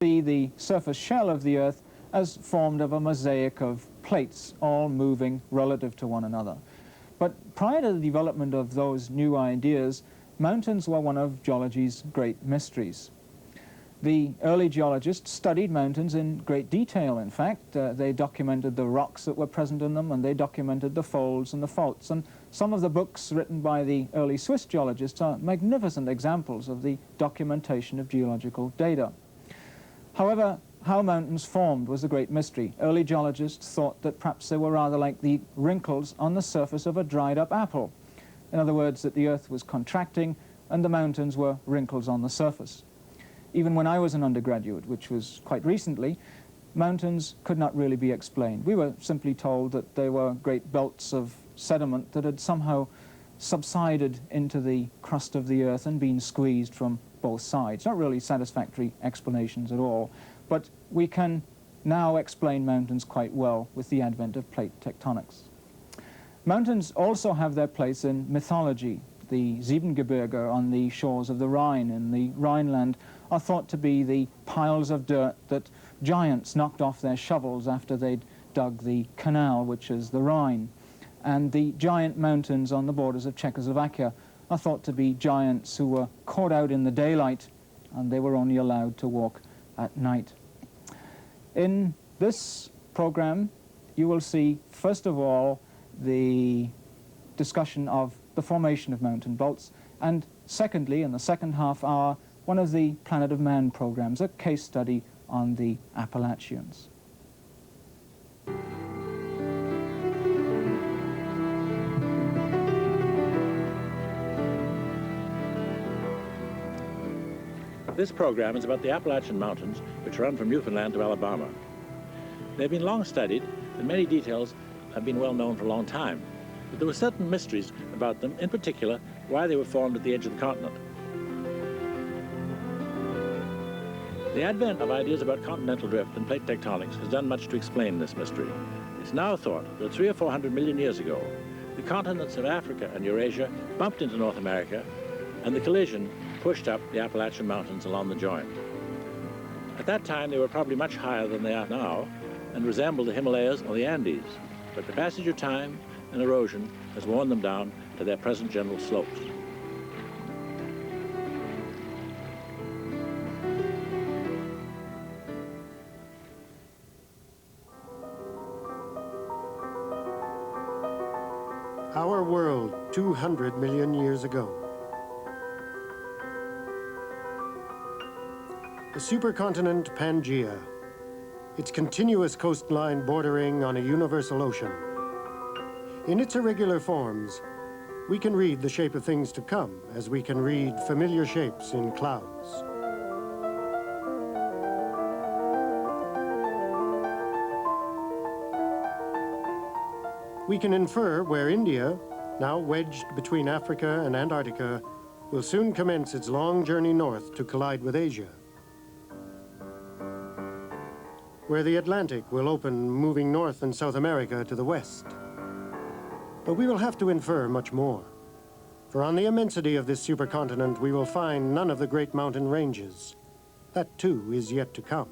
see the surface shell of the Earth as formed of a mosaic of plates, all moving relative to one another. But prior to the development of those new ideas, mountains were one of geology's great mysteries. The early geologists studied mountains in great detail, in fact. They documented the rocks that were present in them, and they documented the folds and the faults. And some of the books written by the early Swiss geologists are magnificent examples of the documentation of geological data. However, how mountains formed was a great mystery. Early geologists thought that perhaps they were rather like the wrinkles on the surface of a dried-up apple. In other words, that the Earth was contracting and the mountains were wrinkles on the surface. Even when I was an undergraduate, which was quite recently, mountains could not really be explained. We were simply told that they were great belts of sediment that had somehow subsided into the crust of the Earth and been squeezed from both sides. Not really satisfactory explanations at all, but we can now explain mountains quite well with the advent of plate tectonics. Mountains also have their place in mythology. The Siebengebirge on the shores of the Rhine in the Rhineland are thought to be the piles of dirt that giants knocked off their shovels after they'd dug the canal, which is the Rhine. And the giant mountains on the borders of Czechoslovakia are thought to be giants who were caught out in the daylight, and they were only allowed to walk at night. In this program, you will see, first of all, the discussion of the formation of mountain belts, and secondly, in the second half hour, one of the Planet of Man programs, a case study on the Appalachians. This program is about the Appalachian Mountains, which run from Newfoundland to Alabama. They've been long studied, and many details have been well known for a long time. But there were certain mysteries about them, in particular, why they were formed at the edge of the continent. The advent of ideas about continental drift and plate tectonics has done much to explain this mystery. It's now thought that 300 or 400 million years ago, the continents of Africa and Eurasia bumped into North America, and the collision pushed up the Appalachian Mountains along the joint. At that time, they were probably much higher than they are now and resembled the Himalayas or the Andes, but the passage of time and erosion has worn them down to their present general slopes. Our world 200 million years ago. The supercontinent Pangea, its continuous coastline bordering on a universal ocean. In its irregular forms, we can read the shape of things to come as we can read familiar shapes in clouds. We can infer where India, now wedged between Africa and Antarctica, will soon commence its long journey north to collide with Asia. Where the Atlantic will open, moving North and South America to the west. But we will have to infer much more. For on the immensity of this supercontinent, we will find none of the great mountain ranges. That too is yet to come.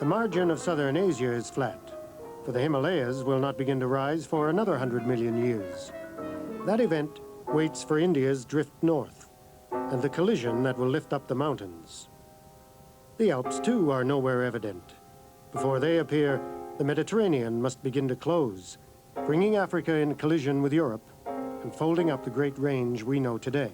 The margin of southern Asia is flat, for the Himalayas will not begin to rise for another 100 million years. That event waits for India's drift north, and the collision that will lift up the mountains. The Alps, too, are nowhere evident. Before they appear, the Mediterranean must begin to close, bringing Africa in collision with Europe and folding up the great range we know today.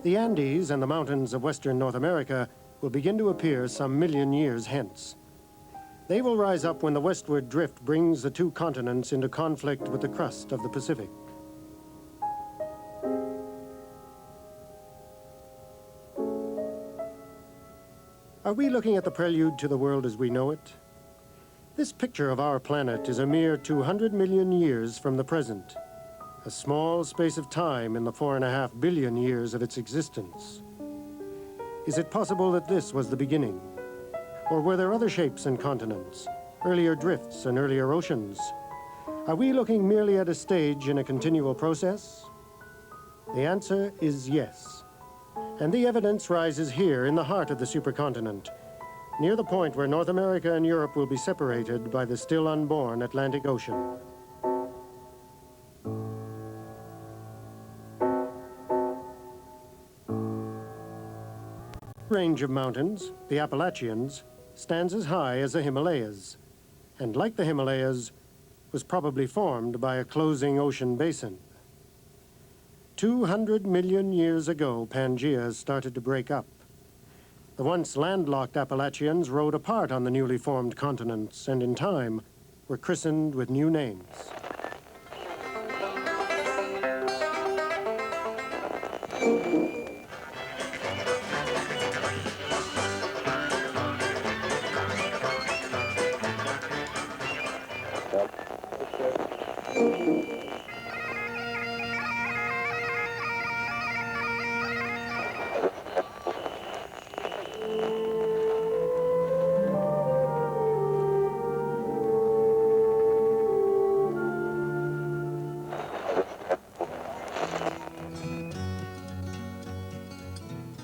The Andes and the mountains of western North America will begin to appear some million years hence. They will rise up when the westward drift brings the two continents into conflict with the crust of the Pacific. Are we looking at the prelude to the world as we know it? This picture of our planet is a mere 200 million years from the present, a small space of time in the 4.5 billion years of its existence. Is it possible that this was the beginning? Or were there other shapes and continents, earlier drifts and earlier oceans? Are we looking merely at a stage in a continual process? The answer is yes. And the evidence rises here in the heart of the supercontinent, near the point where North America and Europe will be separated by the still unborn Atlantic Ocean. The range of mountains, the Appalachians, stands as high as the Himalayas, and like the Himalayas, was probably formed by a closing ocean basin. 200 million years ago, Pangea started to break up. The once landlocked Appalachians rode apart on the newly formed continents, and in time were christened with new names.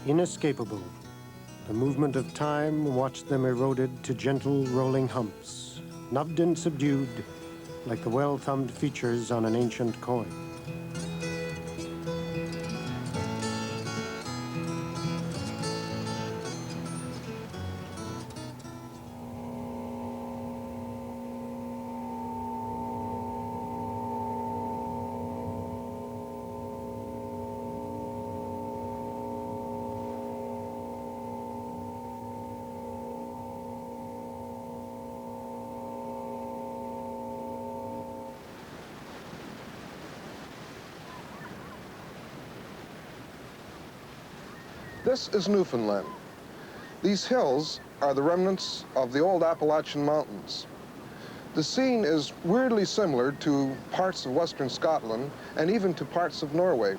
Inescapable, the movement of time watched them eroded to gentle rolling humps, nubbed and subdued like the well-thumbed features on an ancient coin. This is Newfoundland. These hills are the remnants of the old Appalachian Mountains. The scene is weirdly similar to parts of western Scotland and even to parts of Norway.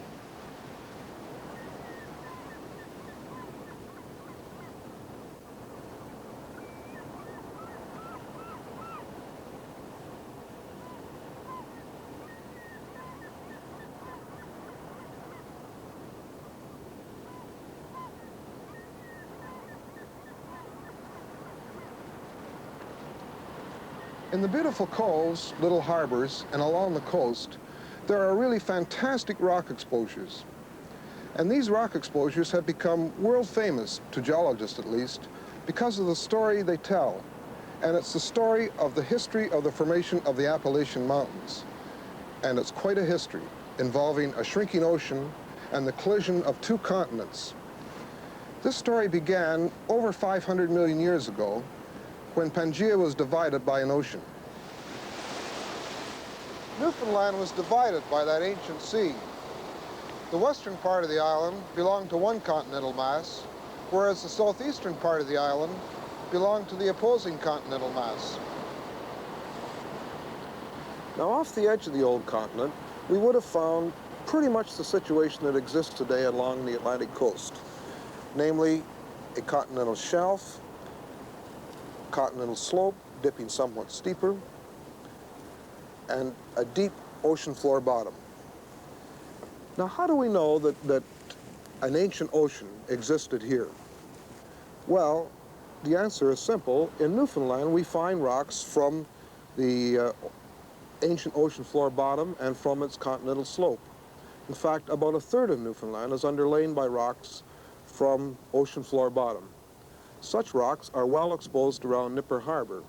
In the beautiful coves, little harbors, and along the coast, there are really fantastic rock exposures. And these rock exposures have become world famous, to geologists at least, because of the story they tell. And it's the story of the history of the formation of the Appalachian Mountains. And it's quite a history, involving a shrinking ocean and the collision of two continents. This story began over 500 million years ago, when Pangaea was divided by an ocean. Newfoundland was divided by that ancient sea. The western part of the island belonged to one continental mass, whereas the southeastern part of the island belonged to the opposing continental mass. Now, off the edge of the old continent, we would have found pretty much the situation that exists today along the Atlantic coast, namely a continental shelf, continental slope dipping somewhat steeper, and a deep ocean floor bottom. Now, how do we know that an ancient ocean existed here? Well, the answer is simple. In Newfoundland, we find rocks from the ancient ocean floor bottom and from its continental slope. In fact, about a third of Newfoundland is underlain by rocks from ocean floor bottom. Such rocks are well exposed around Nipper Harbor.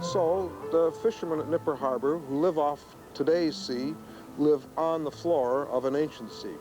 So the fishermen at Nipper Harbor who live off today's sea live on the floor of an ancient sea.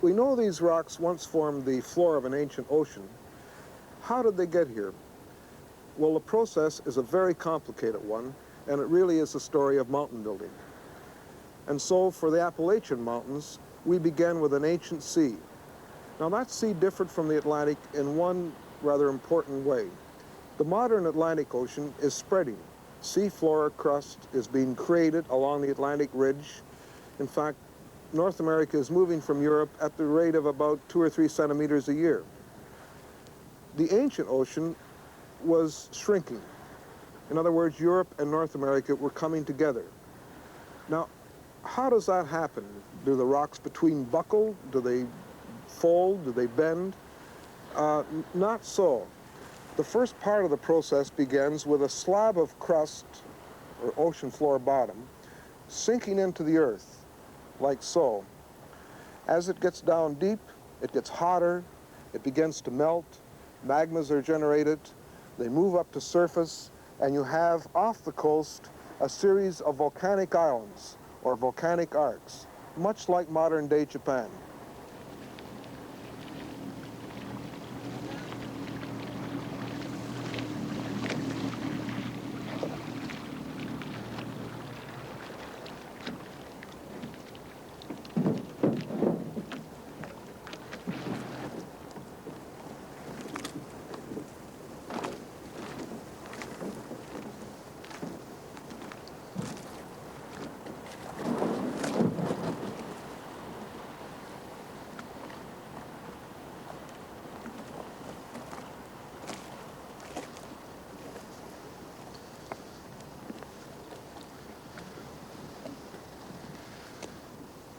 we know these rocks once formed the floor of an ancient ocean, how did they get here? Well, the process is a very complicated one, and it really is a story of mountain building. And so for the Appalachian Mountains, we began with an ancient sea. Now that sea differed from the Atlantic in one rather important way. The modern Atlantic Ocean is spreading. Seafloor crust is being created along the Atlantic Ridge. In fact, North America is moving from Europe at the rate of about 2 or 3 centimeters a year. The ancient ocean was shrinking. In other words, Europe and North America were coming together. Now, how does that happen? Do the rocks between buckle? Do they fold? Do they bend? Not so. The first part of the process begins with a slab of crust, or ocean floor bottom, sinking into the earth, like so. As it gets down deep, it gets hotter, it begins to melt, magmas are generated, they move up to surface, and you have off the coast a series of volcanic islands, or volcanic arcs, much like modern-day Japan.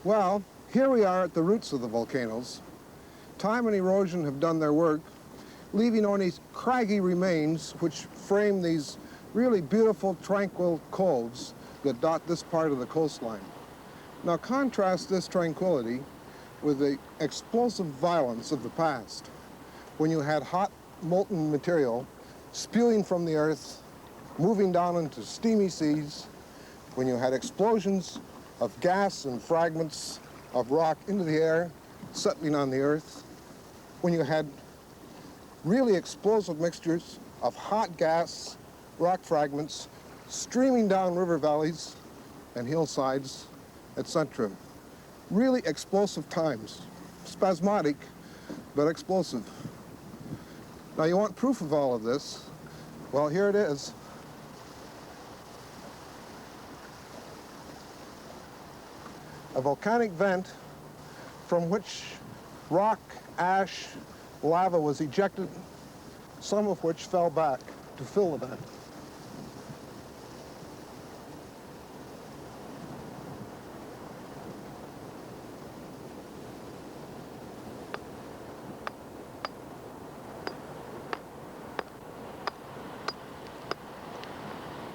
Well, here we are at the roots of the volcanoes. Time and erosion have done their work, leaving only craggy remains which frame these really beautiful, tranquil coves that dot this part of the coastline. Now contrast this tranquility with the explosive violence of the past, when you had hot, molten material spewing from the earth, moving down into steamy seas, when you had explosions of gas and fragments of rock into the air, settling on the earth, when you had really explosive mixtures of hot gas, rock fragments, streaming down river valleys and hillsides, etc. Really explosive times. Spasmodic, but explosive. Now you want proof of all of this? Well, here it is. A volcanic vent from which rock, ash, lava was ejected, some of which fell back to fill the vent.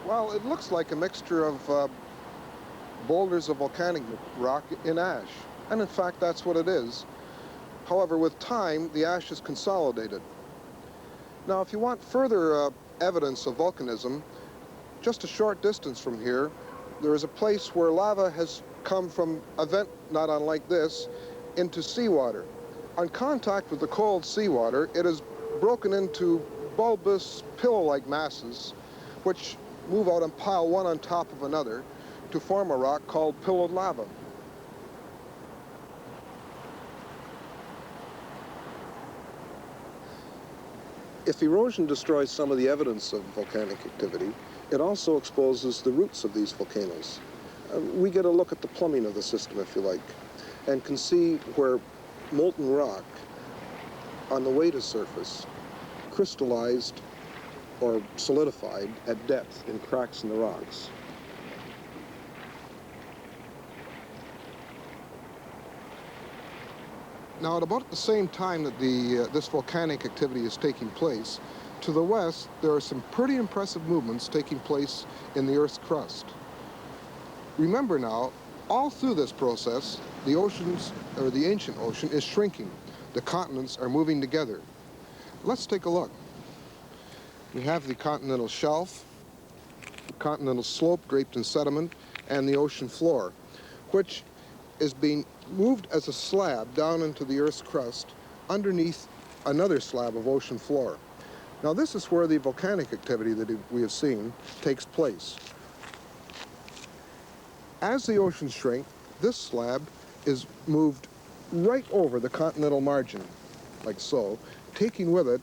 Well, it looks like a mixture of boulders of volcanic rock in ash. And in fact, that's what it is. However, with time, the ash is consolidated. Now, if you want further evidence of volcanism, just a short distance from here, there is a place where lava has come from a vent not unlike this into seawater. On contact with the cold seawater, it is broken into bulbous, pillow-like masses, which move out and pile one on top of another to form a rock called pillowed lava. If erosion destroys some of the evidence of volcanic activity, it also exposes the roots of these volcanoes. We get a look at the plumbing of the system, if you like, and can see where molten rock on the way to surface crystallized or solidified at depth in cracks in the rocks. Now, at about the same time that this volcanic activity is taking place, to the west, there are some pretty impressive movements taking place in the Earth's crust. Remember now, all through this process, the oceans, or the ancient ocean, is shrinking. The continents are moving together. Let's take a look. We have the continental shelf, the continental slope draped in sediment, and the ocean floor, which is being moved as a slab down into the Earth's crust underneath another slab of ocean floor. Now this is where the volcanic activity that we have seen takes place. As the oceans shrink, this slab is moved right over the continental margin, like so, taking with it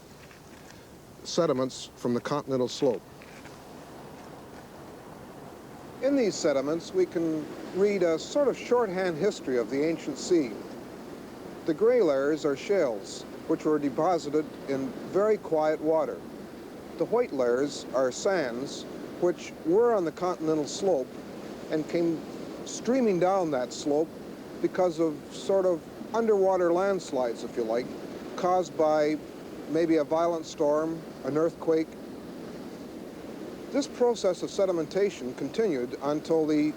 sediments from the continental slope. In these sediments, we can read a sort of shorthand history of the ancient sea. The gray layers are shales, which were deposited in very quiet water. The white layers are sands, which were on the continental slope and came streaming down that slope because of sort of underwater landslides, if you like, caused by maybe a violent storm, an earthquake. This process of sedimentation continued until the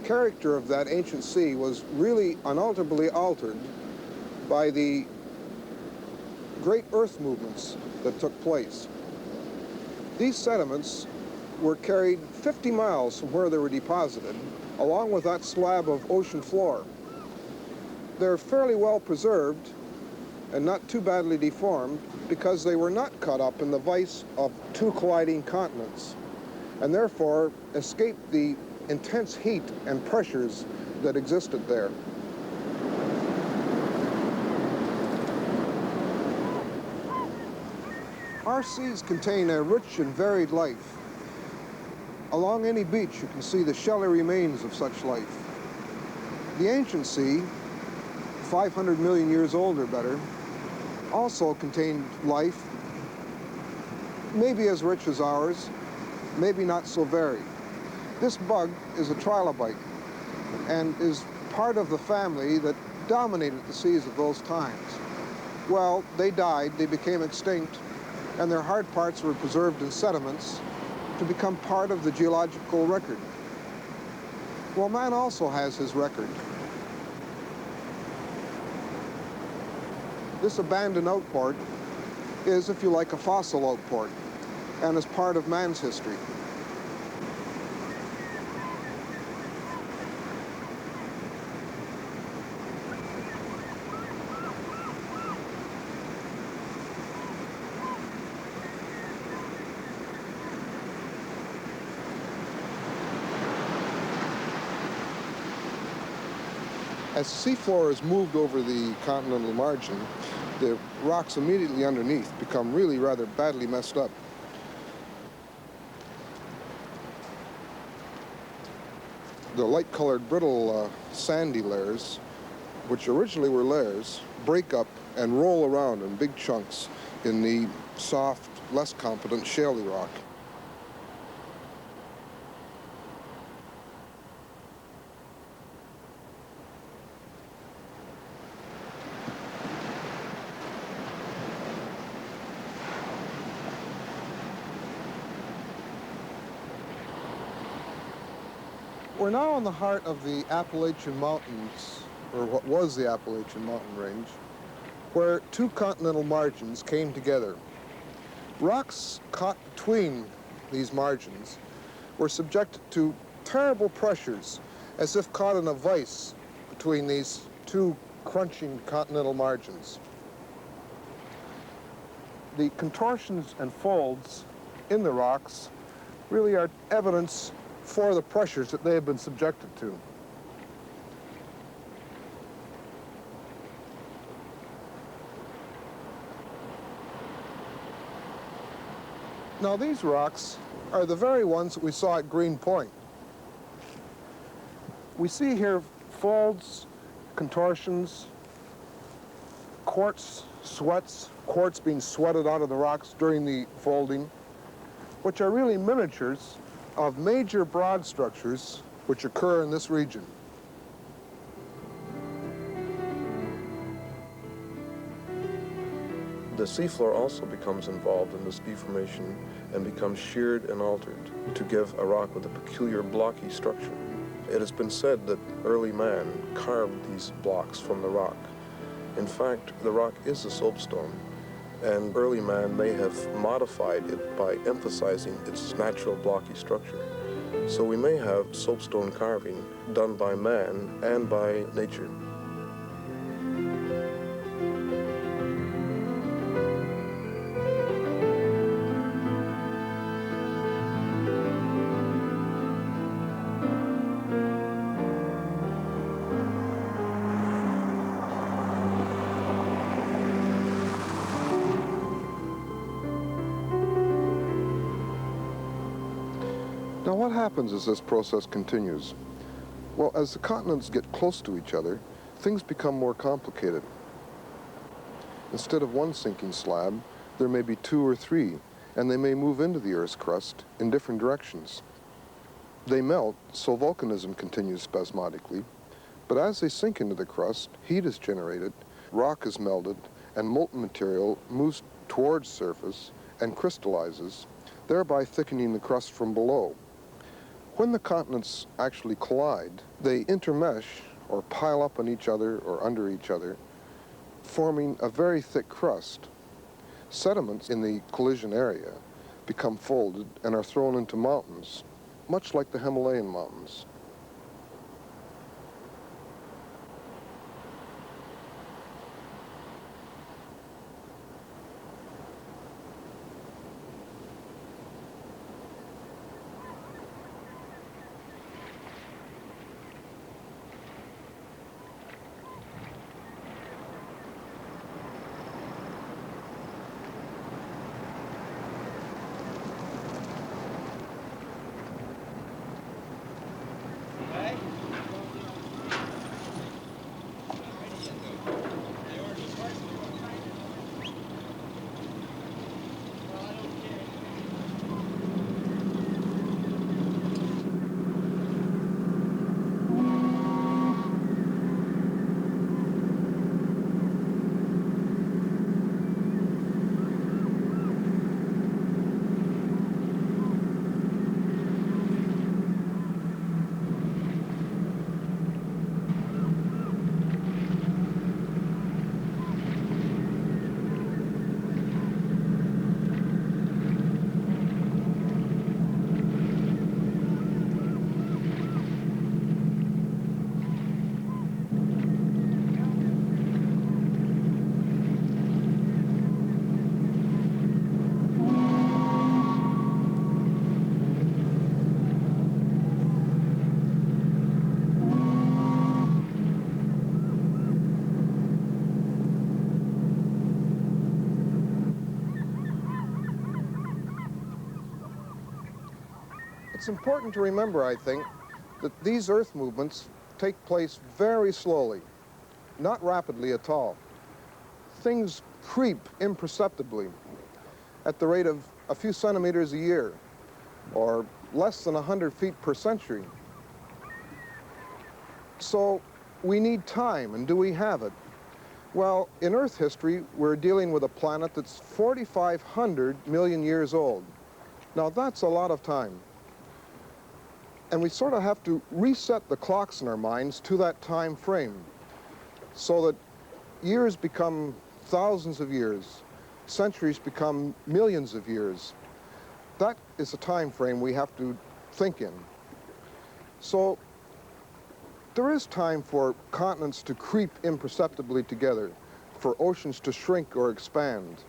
character of that ancient sea was really unalterably altered by the great earth movements that took place. These sediments were carried 50 miles from where they were deposited, along with that slab of ocean floor. They're fairly well preserved and not too badly deformed because they were not caught up in the vise of two colliding continents, and therefore escaped the intense heat and pressures that existed there. Our seas contain a rich and varied life. Along any beach you can see the shelly remains of such life. The ancient sea, 500 million years old or better, also contained life, maybe as rich as ours, maybe not so varied. This bug is a trilobite and is part of the family that dominated the seas of those times. Well, they died, they became extinct, and their hard parts were preserved in sediments to become part of the geological record. Well, man also has his record. This abandoned outport is, if you like, a fossil outport, and is part of man's history. As the seafloor is moved over the continental margin, the rocks immediately underneath become really rather badly messed up. The light-colored, brittle, sandy layers, which originally were layers, break up and roll around in big chunks in the soft, less competent, shaly rock. We're now in the heart of the Appalachian Mountains, or what was the Appalachian Mountain Range, where two continental margins came together. Rocks caught between these margins were subjected to terrible pressures, as if caught in a vise between these two crunching continental margins. The contortions and folds in the rocks really are evidence for the pressures that they have been subjected to. Now these rocks are the very ones that we saw at Green Point. We see here folds, contortions, quartz sweats, quartz being sweated out of the rocks during the folding, which are really miniatures of major broad structures which occur in this region. The seafloor also becomes involved in this deformation and becomes sheared and altered to give a rock with a peculiar blocky structure. It has been said that early man carved these blocks from the rock. In fact, the rock is a soapstone, and early man may have modified it by emphasizing its natural blocky structure. So we may have soapstone carving done by man and by nature. Now, what happens as this process continues? Well, as the continents get close to each other, things become more complicated. Instead of one sinking slab, there may be two or three, and they may move into the Earth's crust in different directions. They melt, so volcanism continues spasmodically, but as they sink into the crust, heat is generated, rock is melted, and molten material moves towards surface and crystallizes, thereby thickening the crust from below. When the continents actually collide, they intermesh or pile up on each other or under each other, forming a very thick crust. Sediments in the collision area become folded and are thrown into mountains, much like the Himalayan mountains. It's important to remember, I think, that these Earth movements take place very slowly, not rapidly at all. Things creep imperceptibly at the rate of a few centimeters a year, or less than 100 feet per century. So we need time, and do we have it? Well, in Earth history, we're dealing with a planet that's 4,500 million years old. Now, that's a lot of time. And we sort of have to reset the clocks in our minds to that time frame so that years become thousands of years, centuries become millions of years. That is a time frame we have to think in. So there is time for continents to creep imperceptibly together, for oceans to shrink or expand,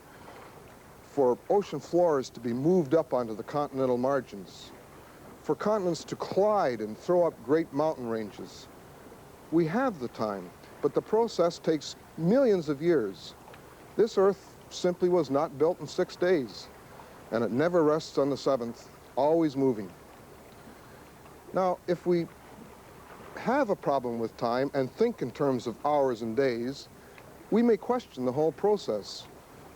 for ocean floors to be moved up onto the continental margins, for continents to collide and throw up great mountain ranges. We have the time, but the process takes millions of years. This Earth simply was not built in 6 days, and it never rests on the 7th, always moving. Now, if we have a problem with time and think in terms of hours and days, we may question the whole process.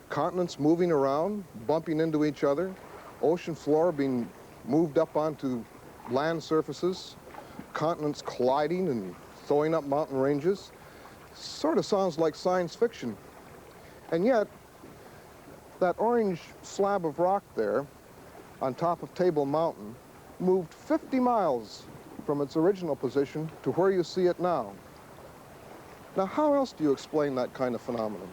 Continents moving around, bumping into each other, ocean floor being moved up onto land surfaces, continents colliding and throwing up mountain ranges. Sort of sounds like science fiction. And yet, that orange slab of rock there on top of Table Mountain moved 50 miles from its original position to where you see it now. Now, how else do you explain that kind of phenomenon?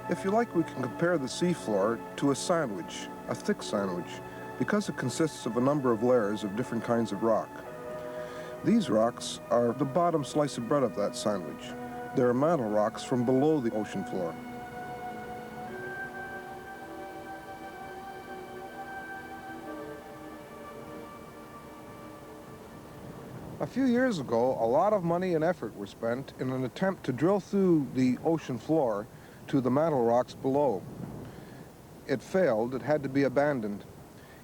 If you like, we can compare the seafloor to a sandwich, a thick sandwich, because it consists of a number of layers of different kinds of rock. These rocks are the bottom slice of bread of that sandwich. They're mantle rocks from below the ocean floor. A few years ago, a lot of money and effort were spent in an attempt to drill through the ocean floor to the mantle rocks below. It failed. It had to be abandoned.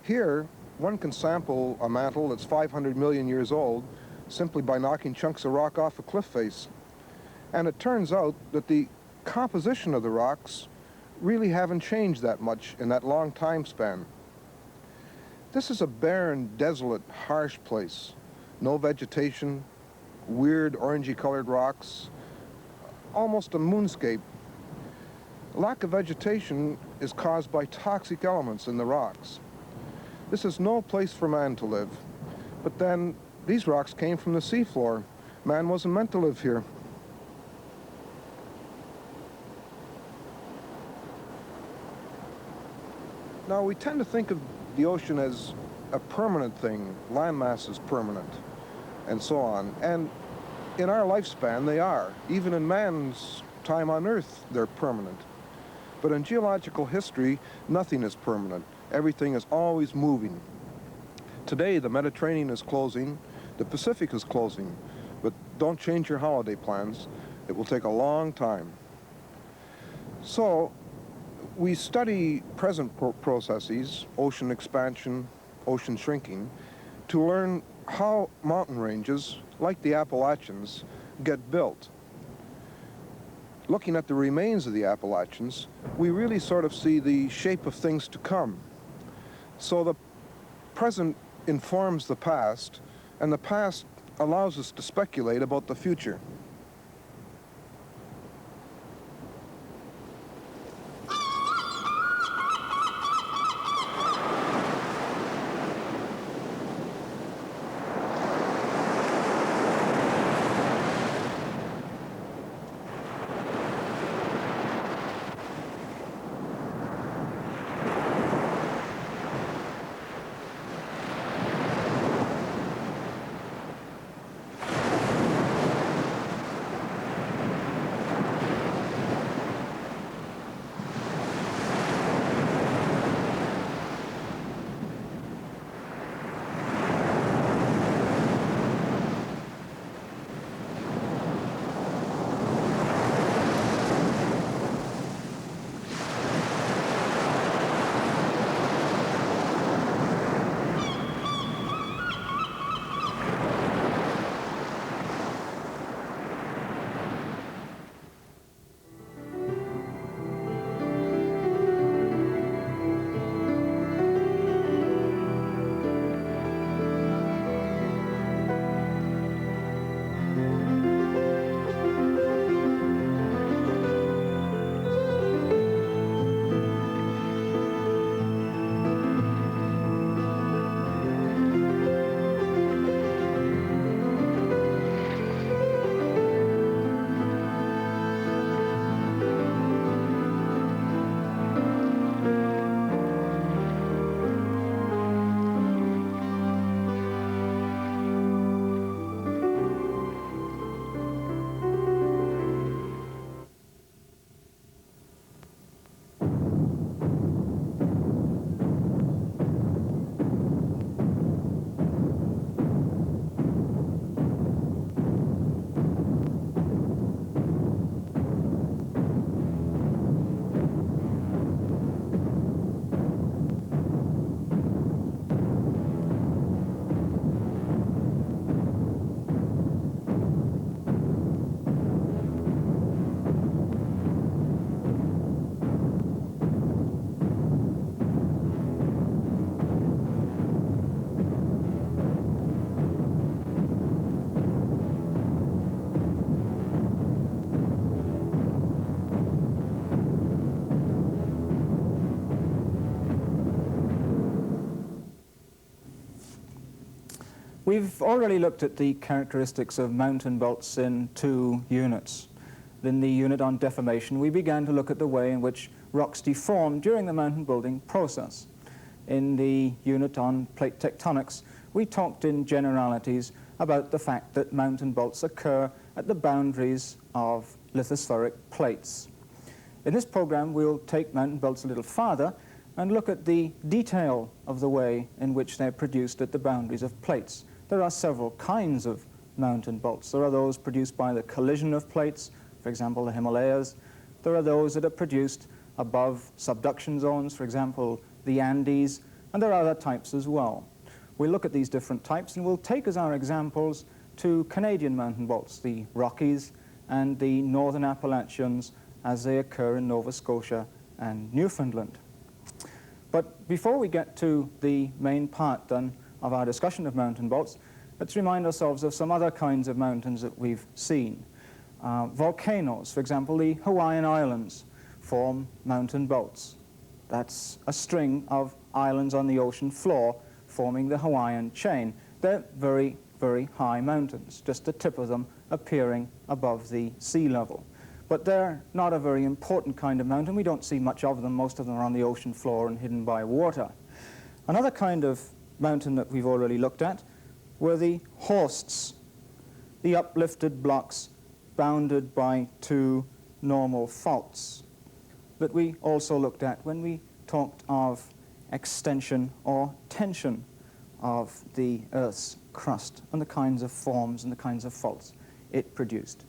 Here, one can sample a mantle that's 500 million years old simply by knocking chunks of rock off a cliff face. And it turns out that the composition of the rocks really haven't changed that much in that long time span. This is a barren, desolate, harsh place. No vegetation, weird orangey-colored rocks, almost a moonscape. Lack of vegetation is caused by toxic elements in the rocks. This is no place for man to live. But then, these rocks came from the seafloor. Man wasn't meant to live here. Now, we tend to think of the ocean as a permanent thing. Landmass is permanent, and so on. And in our lifespan, they are. Even in man's time on Earth, they're permanent. But in geological history, nothing is permanent. Everything is always moving. Today, the Mediterranean is closing, the Pacific is closing, but don't change your holiday plans. It will take a long time. So, we study present processes, ocean expansion, ocean shrinking, to learn how mountain ranges, like the Appalachians, get built. Looking at the remains of the Appalachians, we really sort of see the shape of things to come. So the present informs the past, and the past allows us to speculate about the future. We've already looked at the characteristics of mountain belts in two units. In the unit on deformation, we began to look at the way in which rocks deform during the mountain building process. In the unit on plate tectonics, we talked in generalities about the fact that mountain bolts occur at the boundaries of lithospheric plates. In this program, we'll take mountain bolts a little farther and look at the detail of the way in which they're produced at the boundaries of plates. There are several kinds of mountain bolts. There are those produced by the collision of plates, for example, the Himalayas. There are those that are produced above subduction zones, for example, the Andes, and there are other types as well. We'll look at these different types, and we'll take as our examples two Canadian mountain bolts, the Rockies and the northern Appalachians, as they occur in Nova Scotia and Newfoundland. But before we get to the main part then of our discussion of mountain bolts, let's remind ourselves of some other kinds of mountains that we've seen. Volcanoes, for example, the Hawaiian Islands form mountain bolts. That's a string of islands on the ocean floor forming the Hawaiian chain. They're very, very high mountains, just the tip of them appearing above the sea level. But they're not a very important kind of mountain. We don't see much of them. Most of them are on the ocean floor and hidden by water. Another kind of mountain that we've already looked at were the horsts, the uplifted blocks bounded by two normal faults that we also looked at when we talked of extension or tension of the Earth's crust and the kinds of forms and the kinds of faults it produced.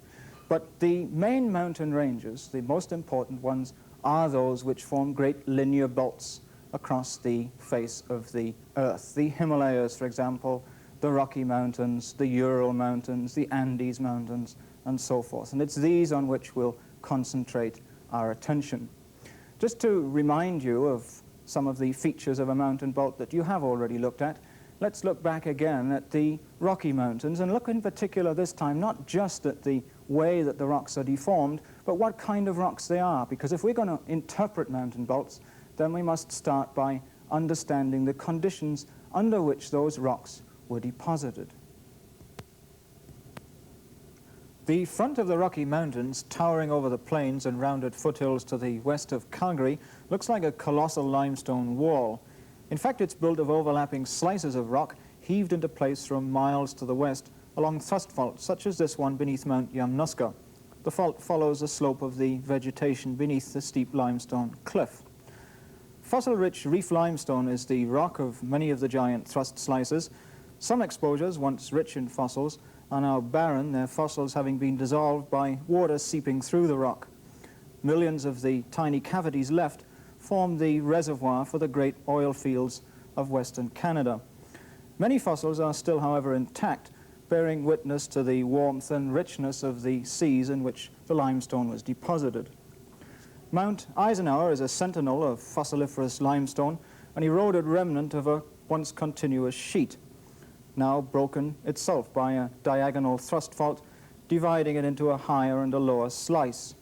But the main mountain ranges, the most important ones, are those which form great linear belts across the face of the Earth. The Himalayas, for example, the Rocky Mountains, the Ural Mountains, the Andes Mountains, and so forth. And it's these on which we'll concentrate our attention. Just to remind you of some of the features of a mountain bolt that you have already looked at, let's look back again at the Rocky Mountains and look in particular this time not just at the way that the rocks are deformed, but what kind of rocks they are. Because if we're going to interpret mountain bolts, then we must start by understanding the conditions under which those rocks were deposited. The front of the Rocky Mountains, towering over the plains and rounded foothills to the west of Calgary, looks like a colossal limestone wall. In fact, it's built of overlapping slices of rock heaved into place from miles to the west along thrust faults, such as this one beneath Mount Yamnuska. The fault follows the slope of the vegetation beneath the steep limestone cliff. Fossil-rich reef limestone is the rock of many of the giant thrust slices. Some exposures, once rich in fossils, are now barren, their fossils having been dissolved by water seeping through the rock. Millions of the tiny cavities left form the reservoir for the great oil fields of Western Canada. Many fossils are still, however, intact, bearing witness to the warmth and richness of the seas in which the limestone was deposited. Mount Eisenhower is a sentinel of fossiliferous limestone, an eroded remnant of a once continuous sheet, now broken itself by a diagonal thrust fault, dividing it into a higher and a lower slice.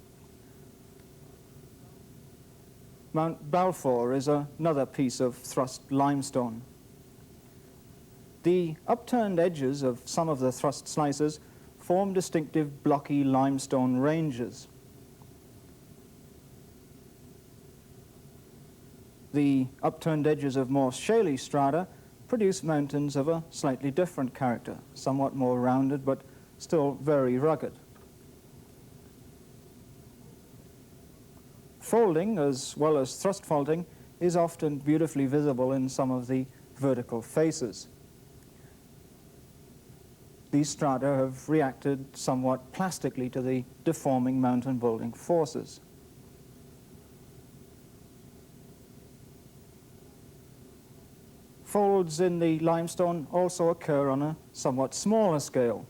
Mount Balfour is another piece of thrust limestone. The upturned edges of some of the thrust slices form distinctive blocky limestone ranges. The upturned edges of more shaly strata produce mountains of a slightly different character, somewhat more rounded but still very rugged. Folding, as well as thrust faulting, is often beautifully visible in some of the vertical faces. These strata have reacted somewhat plastically to the deforming mountain building forces. Folds in the limestone also occur on a somewhat smaller scale.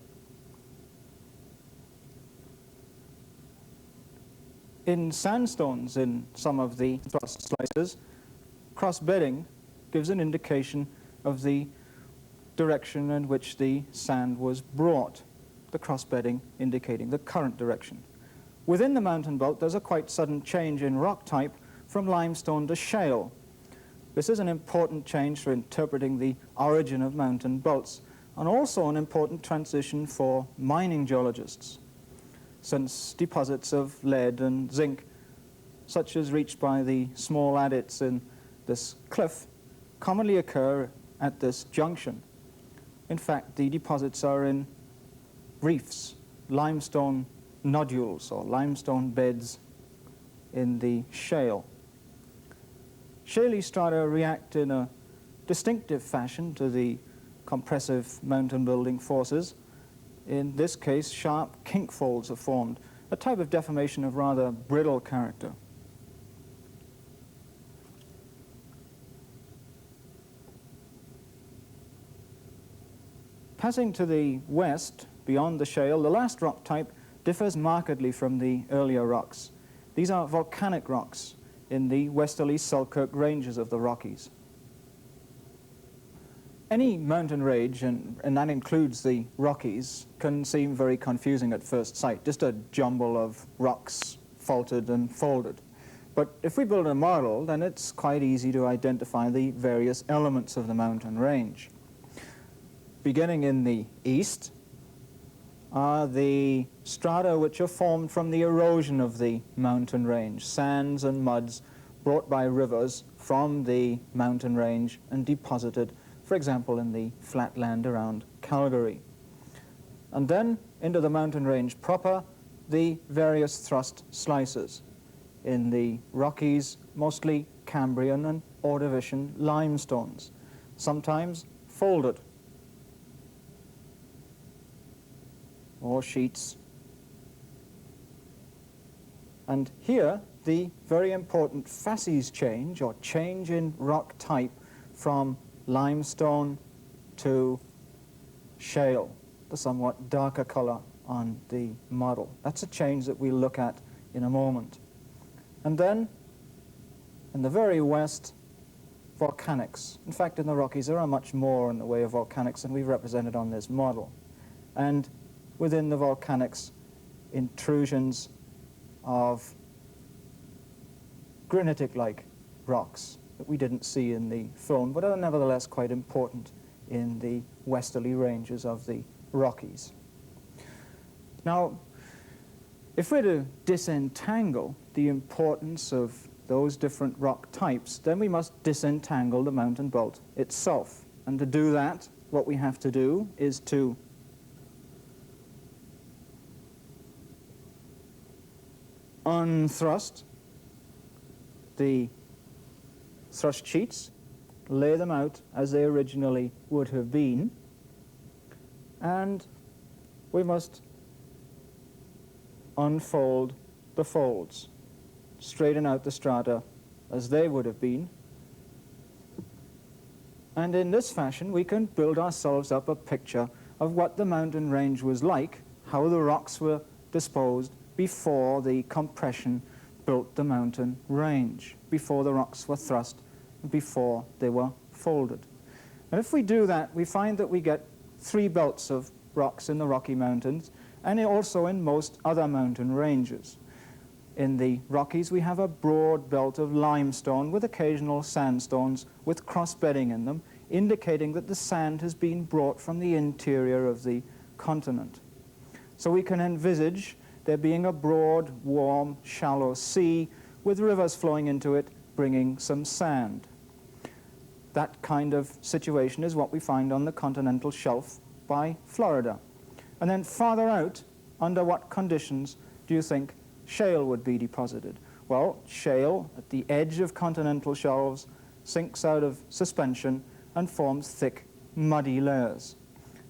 In sandstones in some of the thrust slices, cross-bedding gives an indication of the direction in which the sand was brought, the cross-bedding indicating the current direction. Within the mountain belt, there's a quite sudden change in rock type from limestone to shale. This is an important change for interpreting the origin of mountain belts, and also an important transition for mining geologists, since deposits of lead and zinc, such as reached by the small adits in this cliff, commonly occur at this junction. in fact, the deposits are in reefs, limestone nodules or limestone beds in the shale. Shaly strata react in a distinctive fashion to the compressive mountain building forces. In this case, sharp kink folds are formed, a type of deformation of rather brittle character. Passing to the west, beyond the shale, the last rock type differs markedly from the earlier rocks. These are volcanic rocks in the westerly Selkirk ranges of the Rockies. Any mountain range, and that includes the Rockies, can seem very confusing at first sight, just a jumble of rocks faulted and folded. But if we build a model, then it's quite easy to identify the various elements of the mountain range. Beginning in the east are the strata which are formed from the erosion of the mountain range, sands and muds brought by rivers from the mountain range and deposited, for example, in the flatland around Calgary. And then into the mountain range proper, the various thrust slices. In the Rockies, mostly Cambrian and Ordovician limestones, sometimes folded or sheets. And here, the very important facies change, or change in rock type, from limestone to shale, the somewhat darker color on the model. That's a change that we'll look at in a moment. And then, in the very west, volcanics. In fact, in the Rockies, there are much more in the way of volcanics than we've represented on this model. And within the volcanics, intrusions of granitic-like rocks that we didn't see in the film, but are nevertheless quite important in the westerly ranges of the Rockies. Now, if we're to disentangle the importance of those different rock types, then we must disentangle the mountain belt itself. And to do that, what we have to do is to unthrust the thrust sheets, lay them out as they originally would have been, and we must unfold the folds, straighten out the strata as they would have been, and in this fashion we can build ourselves up a picture of what the mountain range was like, how the rocks were disposed before the compression built the mountain range, before the rocks were thrust, before they were folded. And if we do that, we find that we get three belts of rocks in the Rocky Mountains, and also in most other mountain ranges. In the Rockies, we have a broad belt of limestone with occasional sandstones with cross-bedding in them, indicating that the sand has been brought from the interior of the continent. So we can envisage there being a broad, warm, shallow sea with rivers flowing into it, bringing some sand. That kind of situation is what we find on the continental shelf by Florida. And then farther out, under what conditions do you think shale would be deposited? Well, shale at the edge of continental shelves sinks out of suspension and forms thick, muddy layers.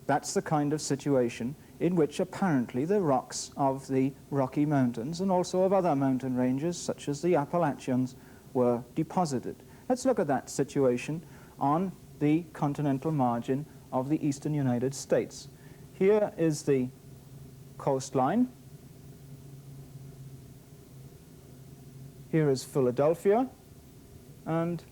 That's the kind of situation in which apparently the rocks of the Rocky Mountains and also of other mountain ranges, such as the Appalachians, were deposited. Let's look at that situation on the continental margin of the eastern United States. Here is the coastline. Here is Philadelphia, and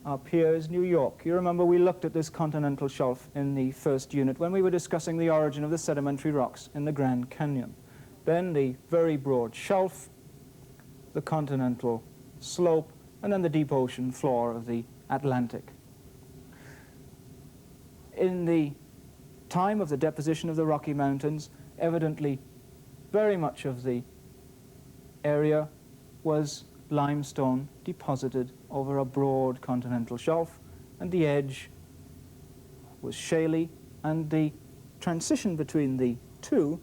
up here is New York. You remember we looked at this continental shelf in the first unit when we were discussing the origin of the sedimentary rocks in the Grand Canyon. Then the very broad shelf, the continental slope, and then the deep ocean floor of the Atlantic. In the time of the deposition of the Rocky Mountains, evidently very much of the area was limestone deposited over a broad continental shelf, and the edge was shaly And the transition between the two,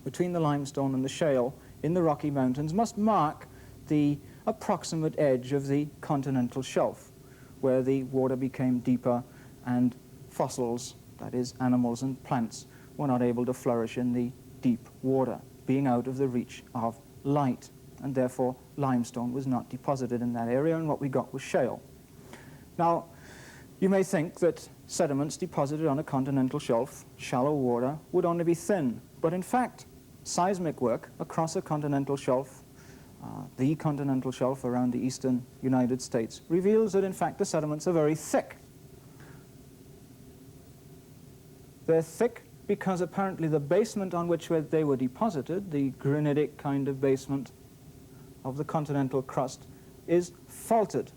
between the limestone and the shale in the Rocky Mountains, must mark the approximate edge of the continental shelf, where the water became deeper and fossils, that is animals and plants, were not able to flourish in the deep water, being out of the reach of light, and therefore limestone was not deposited in that area, and what we got was shale. Now, you may think that sediments deposited on a continental shelf, shallow water, would only be thin, but in fact, seismic work across a continental shelf, the continental shelf around the eastern United States, reveals that in fact the sediments are very thick. They're thick because apparently the basement on which they were deposited, the granitic kind of basement of the continental crust, is faulted,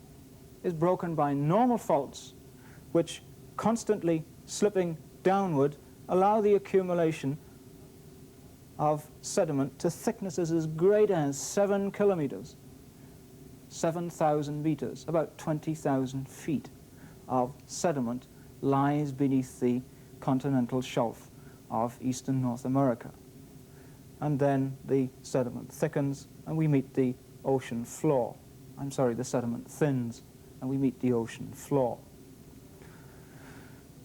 is broken by normal faults, which constantly slipping downward allow the accumulation of sediment to thicknesses as great as 7 kilometers, 7,000 meters, about 20,000 feet of sediment lies beneath the continental shelf of eastern North America. And then the sediment thickens and we meet the ocean floor. I'm sorry, the sediment thins and we meet the ocean floor.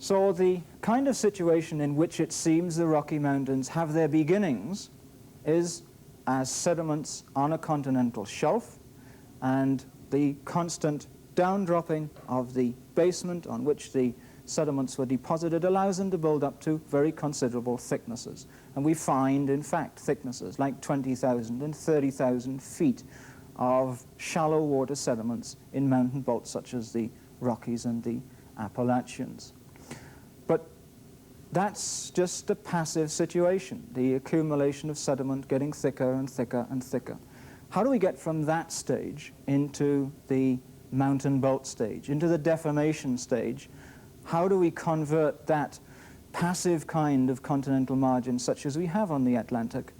So the kind of situation in which it seems the Rocky Mountains have their beginnings is as sediments on a continental shelf, and the constant downdropping of the basement on which the sediments were deposited allows them to build up to very considerable thicknesses. And we find, in fact, thicknesses like 20,000 and 30,000 feet of shallow water sediments in mountain belts such as the Rockies and the Appalachians. But that's just a passive situation, the accumulation of sediment getting thicker and thicker and thicker. How do we get from that stage into the mountain belt stage, into the deformation stage? How do we convert that passive kind of continental margin, such as we have on the Atlantic,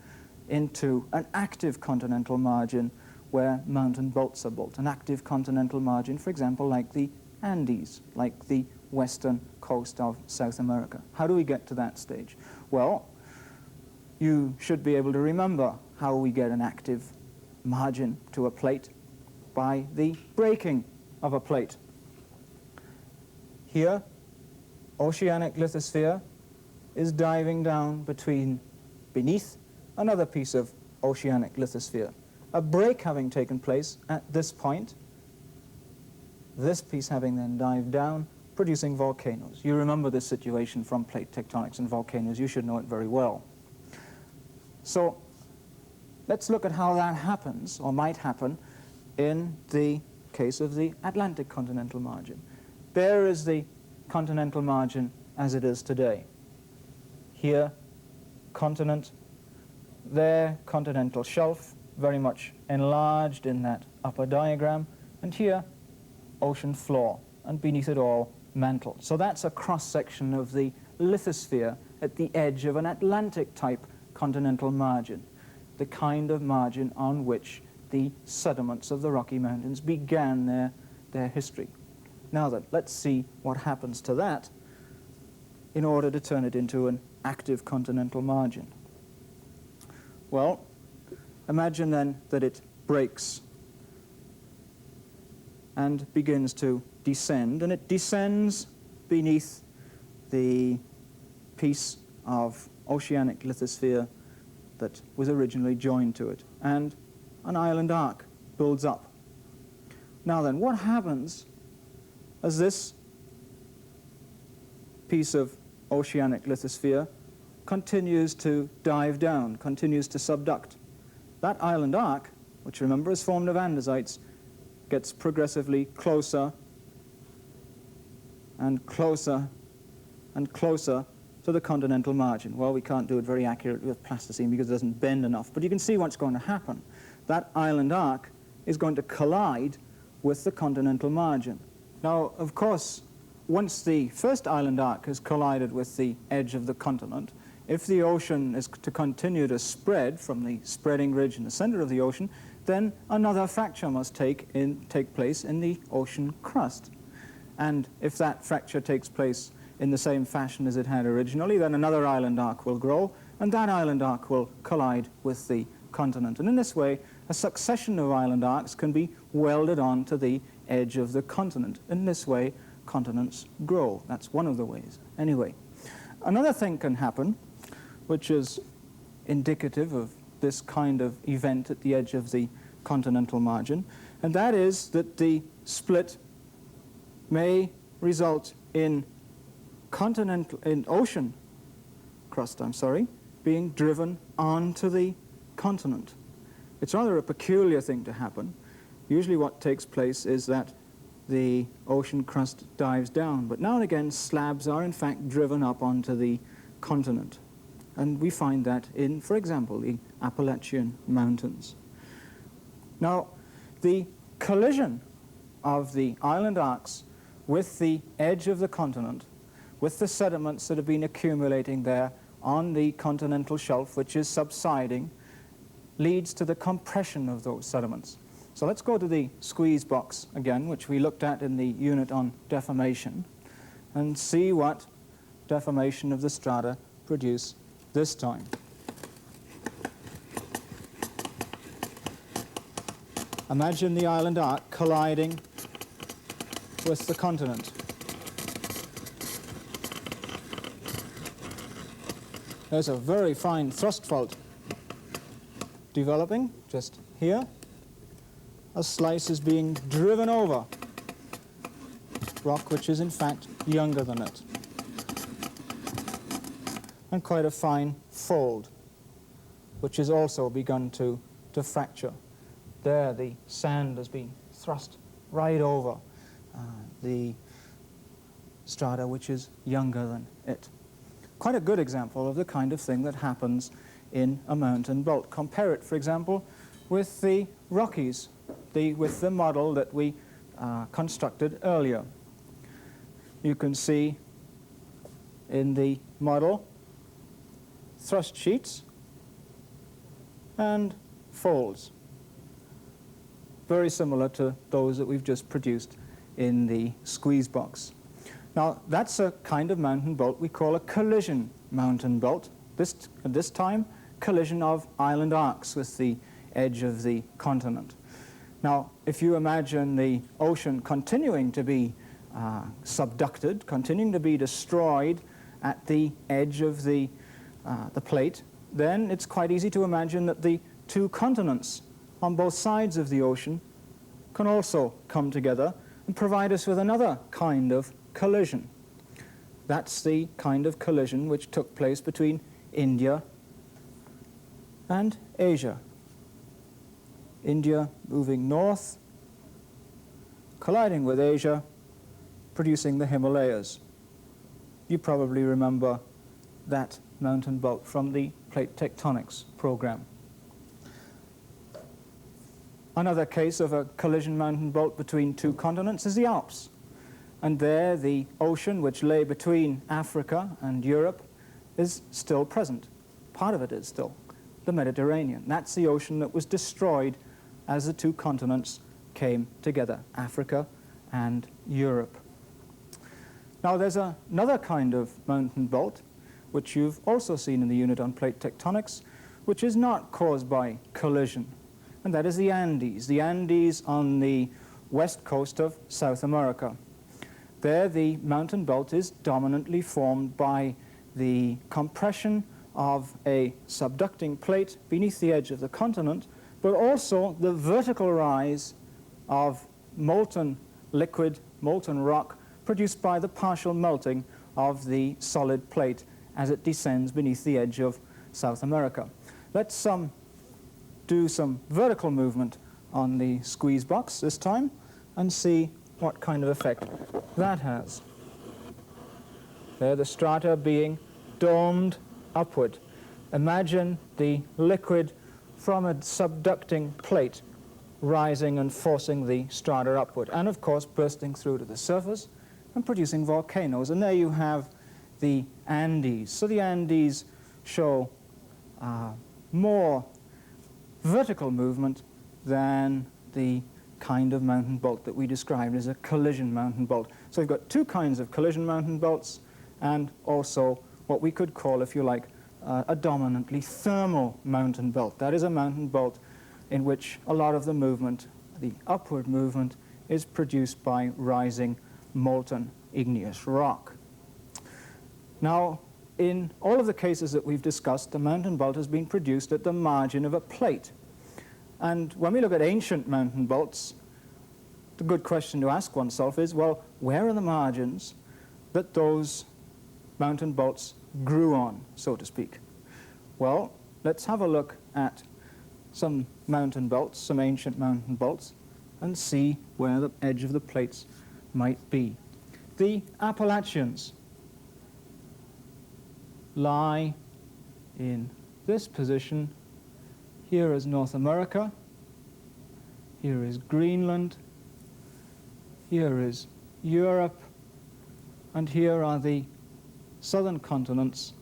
into an active continental margin where mountain belts are built? An active continental margin, for example, like the Andes, like the western coast of South America. How do we get to that stage? Well, you should be able to remember how we get an active margin to a plate by the breaking of a plate. Here, oceanic lithosphere is diving down beneath another piece of oceanic lithosphere. A break having taken place at this point, this piece having then dived down, producing volcanoes. You remember this situation from plate tectonics and volcanoes. You should know it very well. So let's look at how that happens, or might happen, in the case of the Atlantic continental margin. There is the continental margin as it is today. Here, continent. There, continental shelf, very much enlarged in that upper diagram. And here, ocean floor, and beneath it all, mantle. So that's a cross-section of the lithosphere at the edge of an Atlantic-type continental margin, the kind of margin on which the sediments of the Rocky Mountains began their history. Now then, let's see what happens to that in order to turn it into an active continental margin. Well, imagine then that it breaks and begins to descend, and it descends beneath the piece of oceanic lithosphere that was originally joined to it, and an island arc builds up. Now then, what happens as this piece of oceanic lithosphere continues to dive down, continues to subduct? That island arc, which remember is formed of andesites, gets progressively closer and closer and closer to the continental margin. Well, we can't do it very accurately with plasticine because it doesn't bend enough, but you can see what's going to happen. That island arc is going to collide with the continental margin. Now, of course, once the first island arc has collided with the edge of the continent, if the ocean is to continue to spread from the spreading ridge in the center of the ocean, then another fracture must take place in the ocean crust. And if that fracture takes place in the same fashion as it had originally, then another island arc will grow, and that island arc will collide with the continent. And in this way, a succession of island arcs can be welded onto the edge of the continent. In this way, continents grow. That's one of the ways. Anyway, another thing can happen, which is indicative of this kind of event at the edge of the continental margin, and that is that the split may result in ocean crust, being driven onto the continent. It's rather a peculiar thing to happen. Usually what takes place is that the ocean crust dives down, but now and again slabs are in fact driven up onto the continent. And we find that in, for example, the Appalachian mountains. Now, the collision of the island arcs with the edge of the continent, with the sediments that have been accumulating there on the continental shelf, which is subsiding, leads to the compression of those sediments. So let's go to the squeeze box again, which we looked at in the unit on deformation, and see what deformation of the strata produce this time. Imagine the island arc colliding with the continent. There's a very fine thrust fault developing just here. A slice is being driven over rock which is in fact younger than it. And quite a fine fold, which has also begun to fracture. There the sand has been thrust right over the strata which is younger than it. Quite a good example of the kind of thing that happens in a mountain belt. Compare it, for example, with the Rockies, with the model that we constructed earlier. You can see in the model thrust sheets and folds, very similar to those that we've just produced in the squeeze box. Now, that's a kind of mountain belt we call a collision mountain belt. This time, collision of island arcs with the edge of the continent. Now, if you imagine the ocean continuing to be subducted, continuing to be destroyed at the edge of the plate, then it's quite easy to imagine that the two continents on both sides of the ocean can also come together and provide us with another kind of collision. That's the kind of collision which took place between India and Asia. India moving north, colliding with Asia, producing the Himalayas. You probably remember that mountain belt from the plate tectonics program. Another case of a collision mountain belt between two continents is the Alps. And there the ocean which lay between Africa and Europe is still present. Part of it is still the Mediterranean. That's the ocean that was destroyed as the two continents came together, Africa and Europe. Now there's another kind of mountain belt which you've also seen in the unit on plate tectonics, which is not caused by collision, and that is the Andes. The Andes on the west coast of South America. There the mountain belt is dominantly formed by the compression of a subducting plate beneath the edge of the continent, but also the vertical rise of molten liquid, molten rock, produced by the partial melting of the solid plate as it descends beneath the edge of South America. Let's do some vertical movement on the squeeze box this time and see what kind of effect that has. There the strata being domed upward. Imagine the liquid from a subducting plate rising and forcing the strata upward, and of course bursting through to the surface and producing volcanoes. And there you have the Andes. So the Andes show more vertical movement than the kind of mountain belt that we described as a collision mountain belt. So we've got two kinds of collision mountain belts and also what we could call, if you like, a dominantly thermal mountain belt. That is a mountain belt in which a lot of the movement, the upward movement, is produced by rising molten igneous rock. Now, in all of the cases that we've discussed, the mountain belt has been produced at the margin of a plate. And when we look at ancient mountain belts, the good question to ask oneself is, well, where are the margins that those mountain belts grew on, so to speak? Well, let's have a look at some mountain belts, some ancient mountain belts, and see where the edge of the plates might be. The Appalachians lie in this position. Here is North America, here is Greenland, here is Europe, and here are the southern continents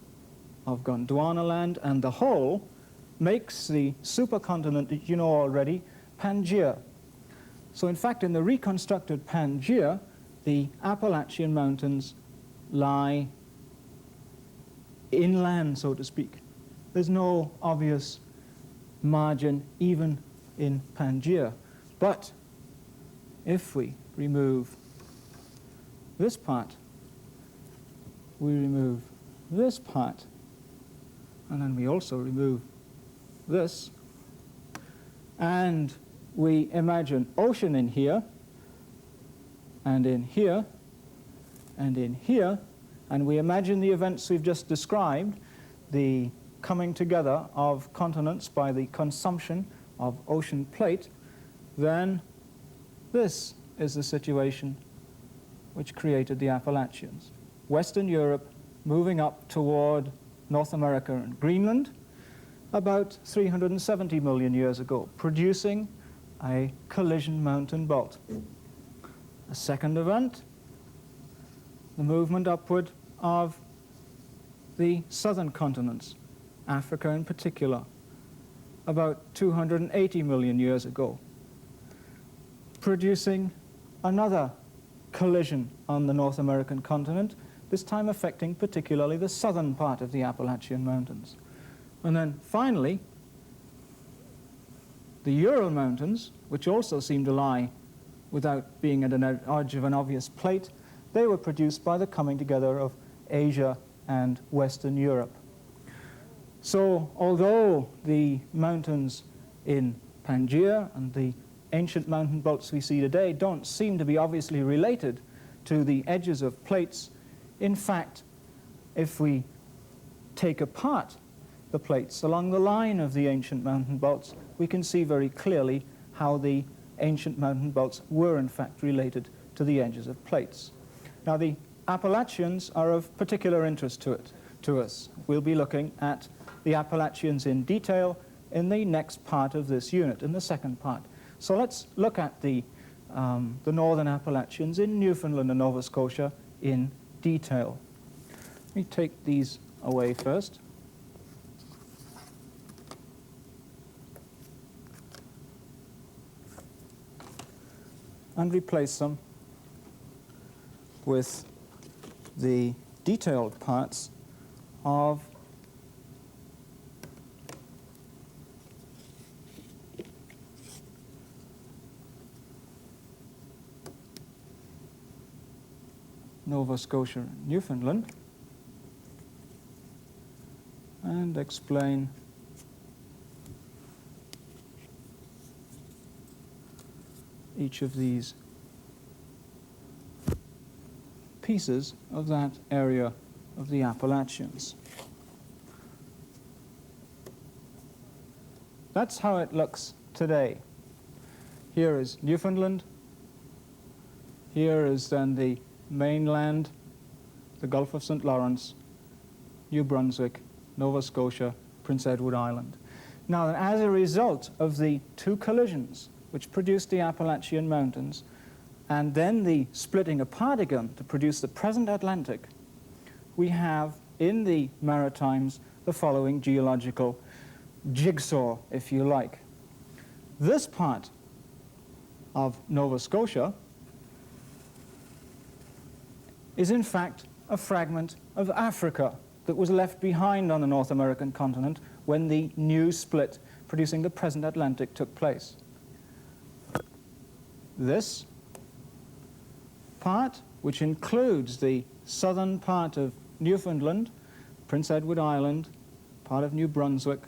of Gondwanaland, and the whole makes the supercontinent that you know already, Pangaea. So in fact, in the reconstructed Pangaea, the Appalachian Mountains lie inland, so to speak. There's no obvious margin even in Pangaea. But if we remove this part, we remove this part, and then we also remove this, and we imagine ocean in here, and in here, and in here, and we imagine the events we've just described, the coming together of continents by the consumption of ocean plate, then this is the situation which created the Appalachians. Western Europe moving up toward North America and Greenland about 370 million years ago, producing a collision mountain belt. A second event, the movement upward of the southern continents, Africa in particular, about 280 million years ago, producing another collision on the North American continent, this time affecting particularly the southern part of the Appalachian Mountains. And then finally, the Ural Mountains, which also seem to lie without being at an edge of an obvious plate, they were produced by the coming together of Asia and Western Europe. So although the mountains in Pangaea and the ancient mountain belts we see today don't seem to be obviously related to the edges of plates, in fact, if we take apart the plates along the line of the ancient mountain belts, we can see very clearly how the ancient mountain belts were in fact related to the edges of plates. Now the Appalachians are of particular interest to us. We'll be looking at the Appalachians in detail in the next part of this unit, in the second part. So let's look at the northern Appalachians in Newfoundland and Nova Scotia in detail. Let me take these away first. And replace them with the detailed parts of Nova Scotia and Newfoundland, and explain each of these pieces of that area of the Appalachians. That's how it looks today. Here is Newfoundland. Here is then the mainland, the Gulf of St. Lawrence, New Brunswick, Nova Scotia, Prince Edward Island. Now, as a result of the two collisions which produced the Appalachian Mountains, and then the splitting apart again to produce the present Atlantic, we have in the Maritimes the following geological jigsaw, if you like. This part of Nova Scotia is in fact a fragment of Africa that was left behind on the North American continent when the new split producing the present Atlantic took place. This part, which includes the southern part of Newfoundland, Prince Edward Island, part of New Brunswick,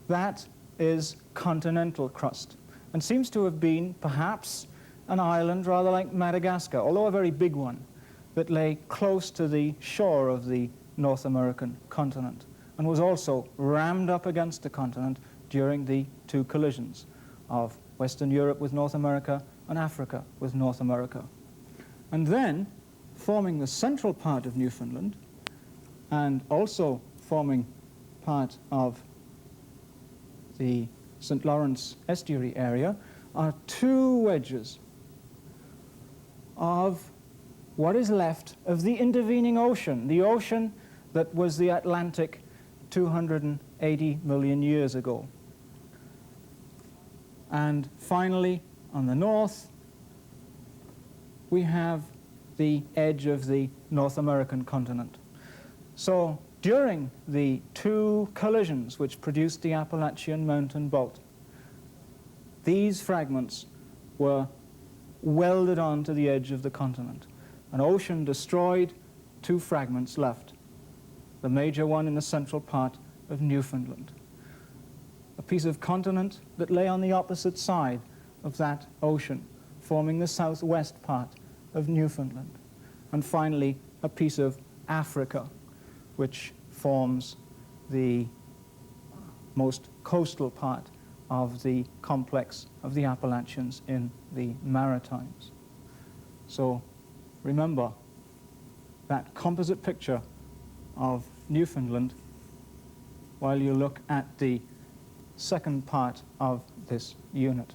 that is continental crust and seems to have been perhaps an island rather like Madagascar, although a very big one, that lay close to the shore of the North American continent and was also rammed up against the continent during the two collisions of Western Europe with North America and Africa with North America. And then, forming the central part of Newfoundland and also forming part of the St. Lawrence estuary area are two wedges of what is left of the intervening ocean, the ocean that was the Atlantic 280 million years ago. And finally, on the north, we have the edge of the North American continent. So during the two collisions which produced the Appalachian mountain belt, these fragments were welded onto the edge of the continent. An ocean destroyed, two fragments left. The major one in the central part of Newfoundland. A piece of continent that lay on the opposite side of that ocean, forming the southwest part of Newfoundland. And finally, a piece of Africa, which forms the most coastal part of the complex of the Appalachians in the Maritimes. So remember that composite picture of Newfoundland while you look at the second part of this unit.